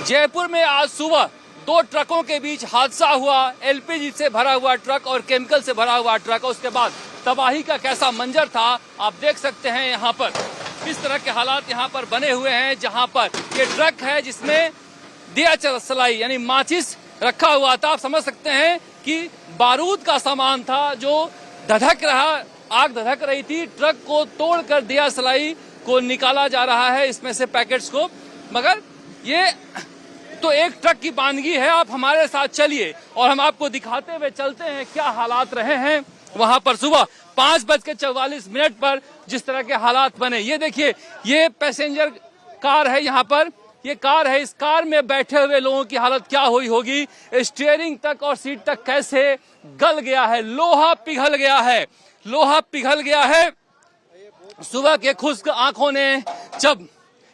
जयपुर में आज सुबह दो ट्रकों के बीच हादसा हुआ। एलपीजी से भरा हुआ ट्रक और केमिकल से भरा हुआ ट्रक, और उसके बाद तबाही का कैसा मंजर था आप देख सकते हैं। यहाँ पर किस तरह के हालात यहाँ पर बने हुए हैं, जहाँ पर ये ट्रक है जिसमें दिया सलाई यानी माचिस रखा हुआ था। आप समझ सकते हैं कि बारूद का सामान था जो धधक रहा, आग धधक रही थी। ट्रक को तोड़कर दिया सलाई को निकाला जा रहा है इसमें से पैकेट्स को, मगर ये तो एक ट्रक की बानगी है। आप हमारे साथ चलिए और हम आपको दिखाते हुए चलते हैं क्या हालात रहे हैं वहां पर सुबह 5:44 पर जिस तरह के हालात बने। ये देखिए, ये पैसेंजर कार है, यहाँ पर ये कार है, इस कार में बैठे हुए लोगों की हालत क्या हुई होगी। स्टीयरिंग तक और सीट तक कैसे गल गया है, लोहा पिघल गया है, लोहा पिघल गया है। सुबह के खुश्क आंखों ने जब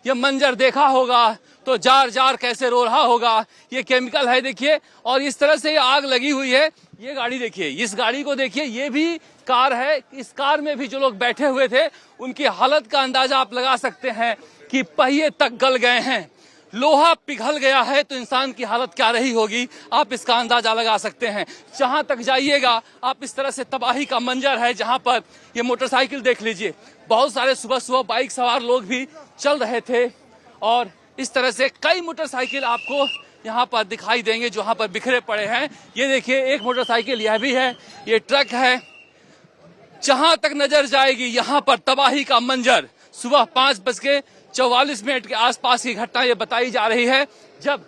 ये मंजर देखा होगा तो जार जार कैसे रो रहा होगा। ये केमिकल है देखिए, और इस तरह से ये आग लगी हुई है। ये गाड़ी देखिए, इस गाड़ी को देखिए, ये भी कार है। इस कार में भी जो लोग बैठे हुए थे उनकी हालत का अंदाजा आप लगा सकते हैं कि पहिए तक गल गए हैं, लोहा पिघल गया है, तो इंसान की हालत क्या रही होगी आप इसका अंदाजा लगा सकते हैं। जहां तक जाइएगा आप इस तरह से तबाही का मंजर है। जहां पर ये मोटरसाइकिल देख लीजिए, बहुत सारे सुबह सुबह बाइक सवार लोग भी चल रहे थे, और इस तरह से कई मोटरसाइकिल आपको यहाँ पर दिखाई देंगे जो यहाँ पर बिखरे पड़े हैं। ये देखिए, एक मोटरसाइकिल यह भी है, ये ट्रक है। जहां तक नजर जाएगी यहाँ पर तबाही का मंजर। सुबह 5:44 के आसपास की घटना ये बताई जा रही है, जब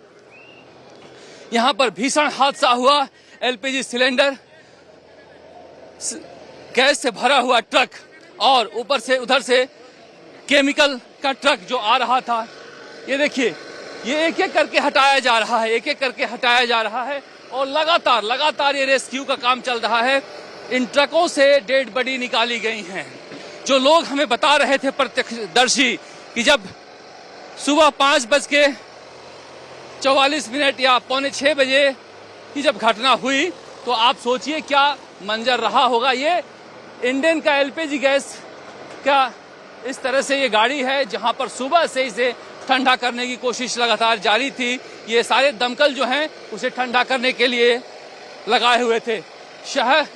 यहाँ पर भीषण हादसा हुआ। एलपीजी सिलेंडर गैस से भरा हुआ ट्रक और ऊपर से उधर से केमिकल का ट्रक जो आ रहा था। ये देखिए, ये एक एक करके हटाया जा रहा है, एक एक करके हटाया जा रहा है, और लगातार ये रेस्क्यू का काम चल रहा है। इन ट्रकों से डेड बॉडी निकाली गई हैं। जो लोग हमें बता रहे थे प्रत्यक्षदर्शी कि जब सुबह 5:44 या 5:45 बजे की जब घटना हुई तो आप सोचिए क्या मंजर रहा होगा। ये इंडियन का एलपीजी गैस का इस तरह से ये गाड़ी है, जहां पर सुबह से इसे ठंडा करने की कोशिश लगातार जारी थी। ये सारे दमकल जो हैं उसे ठंडा करने के लिए लगाए हुए थे। शहर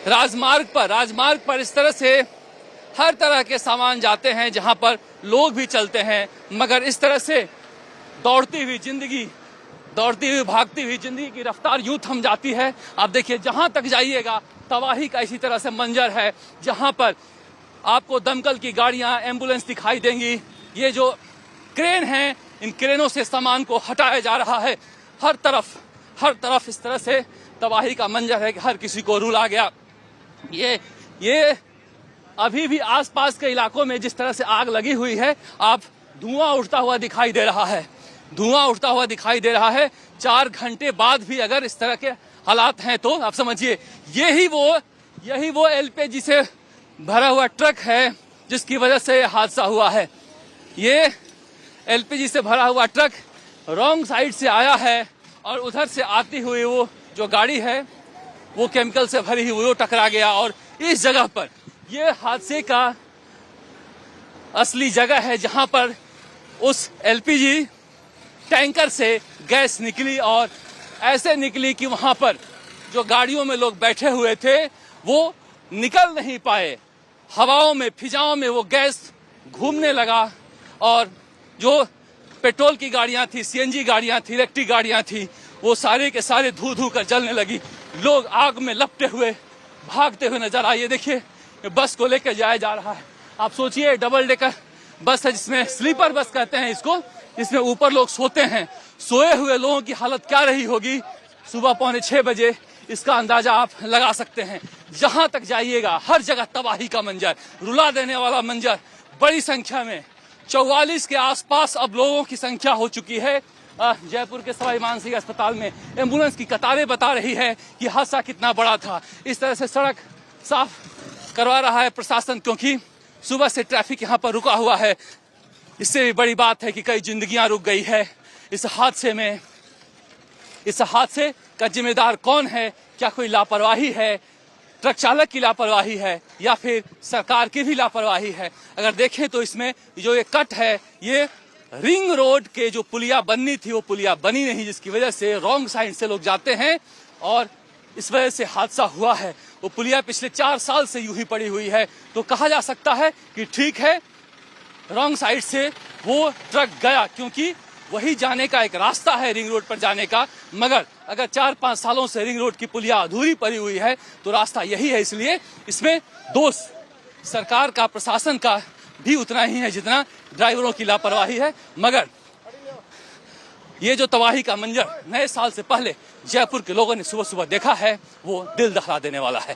राजमार्ग पर इस तरह से हर तरह के सामान जाते हैं, जहां पर लोग भी चलते हैं, मगर इस तरह से दौड़ती हुई भागती हुई जिंदगी की रफ्तार यूं थम जाती है। आप देखिए, जहां तक जाइएगा तबाही का इसी तरह से मंजर है, जहां पर आपको दमकल की गाड़ियां, एम्बुलेंस दिखाई देंगी। ये जो क्रेन हैं, इन क्रेनों से सामान को हटाया जा रहा है। हर तरफ इस तरह से तबाही का मंजर है कि हर किसी को रुला गया। ये अभी भी आसपास के इलाकों में जिस तरह से आग लगी हुई है, आप धुआं उठता हुआ दिखाई दे रहा है। 4 घंटे बाद भी अगर इस तरह के हालात हैं तो आप समझिए यही वो एलपीजी से भरा हुआ ट्रक है जिसकी वजह से हादसा हुआ है। ये एलपीजी से भरा हुआ ट्रक रॉन्ग साइड से आया है, और उधर से आती हुई वो जो गाड़ी है वो केमिकल से भरी हुई वो टकरा गया। और इस जगह पर ये हादसे का असली जगह है, जहां पर उस एलपीजी टैंकर से गैस निकली, और ऐसे निकली कि वहां पर जो गाड़ियों में लोग बैठे हुए थे वो निकल नहीं पाए। हवाओं में, फिजाओं में वो गैस घूमने लगा, और जो पेट्रोल की गाड़ियां थी, सीएनजी गाड़ियां थी, इलेक्ट्रिक गाड़ियां थी, वो सारे के सारे धू कर जलने लगी। लोग आग में लपटे हुए भागते हुए नजर आए। देखिए, बस को लेकर जाया जा रहा है। आप सोचिए, डबल डेकर बस है, जिसमें स्लीपर बस कहते हैं इसको, इसमें ऊपर लोग सोते हैं। सोए हुए लोगों की हालत क्या रही होगी सुबह 5:45 बजे, इसका अंदाजा आप लगा सकते हैं। जहां तक जाइएगा हर जगह तबाही का मंजर, रुला देने वाला मंजर। बड़ी संख्या में 44 के आसपास अब लोगों की संख्या हो चुकी है। जयपुर के सवाई मानसिंह अस्पताल में एम्बुलेंस की कतारें बता रही है कि हादसा कितना बड़ा था। इस तरह से सड़क साफ करवा रहा है प्रशासन, क्योंकि सुबह से ट्रैफिक यहाँ पर रुका हुआ है। इससे भी बड़ी बात है कि कई जिंदगियां रुक गई है इस हादसे में। इस हादसे का जिम्मेदार कौन है? क्या कोई लापरवाही है, ट्रक चालक की लापरवाही है, या फिर सरकार की भी लापरवाही है? अगर देखें तो इसमें जो ये कट है ये रिंग रोड के जो पुलिया बननी थी वो पुलिया बनी नहीं, जिसकी वजह से रॉन्ग साइड से लोग जाते हैं और इस वजह से हादसा हुआ है। वो पुलिया पिछले 4 साल से यूं ही पड़ी हुई है। तो कहा जा सकता है कि ठीक है, रॉन्ग साइड से वो ट्रक गया, क्योंकि वही जाने का एक रास्ता है रिंग रोड पर जाने का। मगर अगर 4-5 सालों से रिंग रोड की पुलिया अधूरी पड़ी हुई है तो रास्ता यही है। इसलिए इसमें दोष सरकार का, प्रशासन का भी उतना ही है जितना ड्राइवरों की लापरवाही है। मगर ये जो तबाही का मंजर नए साल से पहले जयपुर के लोगों ने सुबह सुबह देखा है वो दिल दहला देने वाला है।